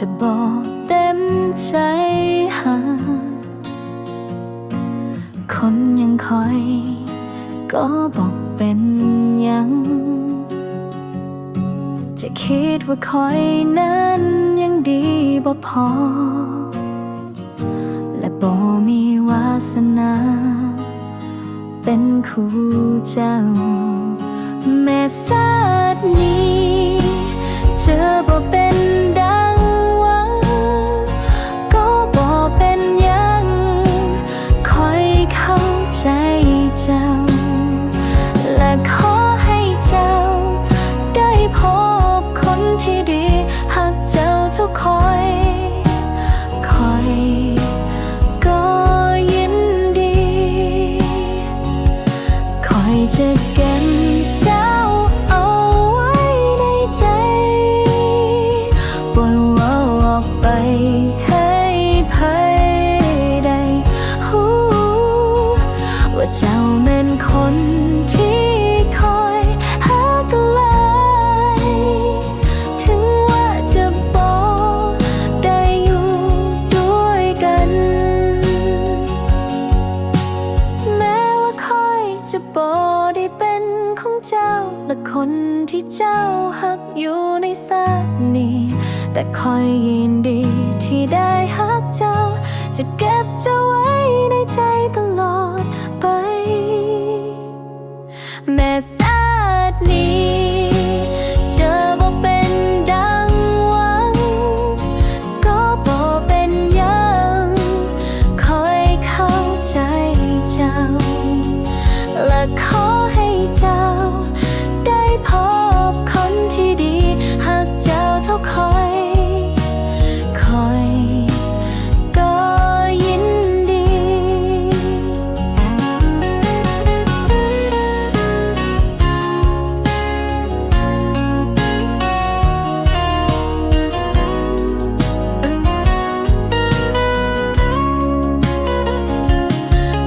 จะบอกเต็มใจหาคนยังคอยก็บอกเป็นยังจะคิดว่าคอยนั้นยังดีบ่พอและบ่มีวาสนาเป็นคู่เจ้าแม้ชาตินี้เจอบ่เป็นดังหวังก็บ่เป็นหยังคอยเข้าใจเจ้าและขอให้เจ้าได้พบคนที่ดีหักเจ้าทุกคอยก็ยินดีคอยจะเก็บเจ้าเอาไว้ในใจบ่เว้าออกไปให้ไผได้ฮู้ว่าเจ้าเป็นคนที่คอยหากันเลยถึงว่าจะบ่ได้อยู่ด้วยกันแม้ว่าคอยจะบ่ได้เป็นของเจ้าและคนที่เจ้าหักอยู่ในชาตินี้แต่คอยยินดีที่ได้หักเจ้าจะเก็บเจ้าไว้ในใจตลอดไปแม้ชาตินี้เจอบ่เป็นดังหวังก็บ่เป็นหยังคอยเข้าใจเจ้าและขอให้เจ้าได้พบคนที่ดีหากเจ้าเท่าคอยก็ยินดี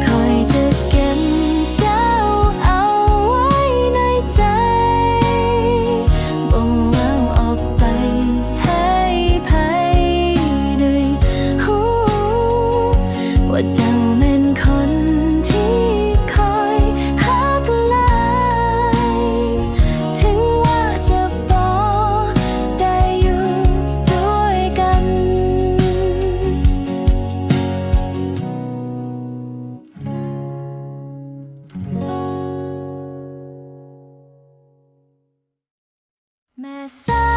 คอยจะเก็บเจ้าเอาไว้ในใจบ่เว้าออกไปให้ไผได้ฮู้ว่าเจ้าเป็นคนที่คอยหากันเลยถึงว่าจะบ่ได้อยู่ด้วยกันแม้ชา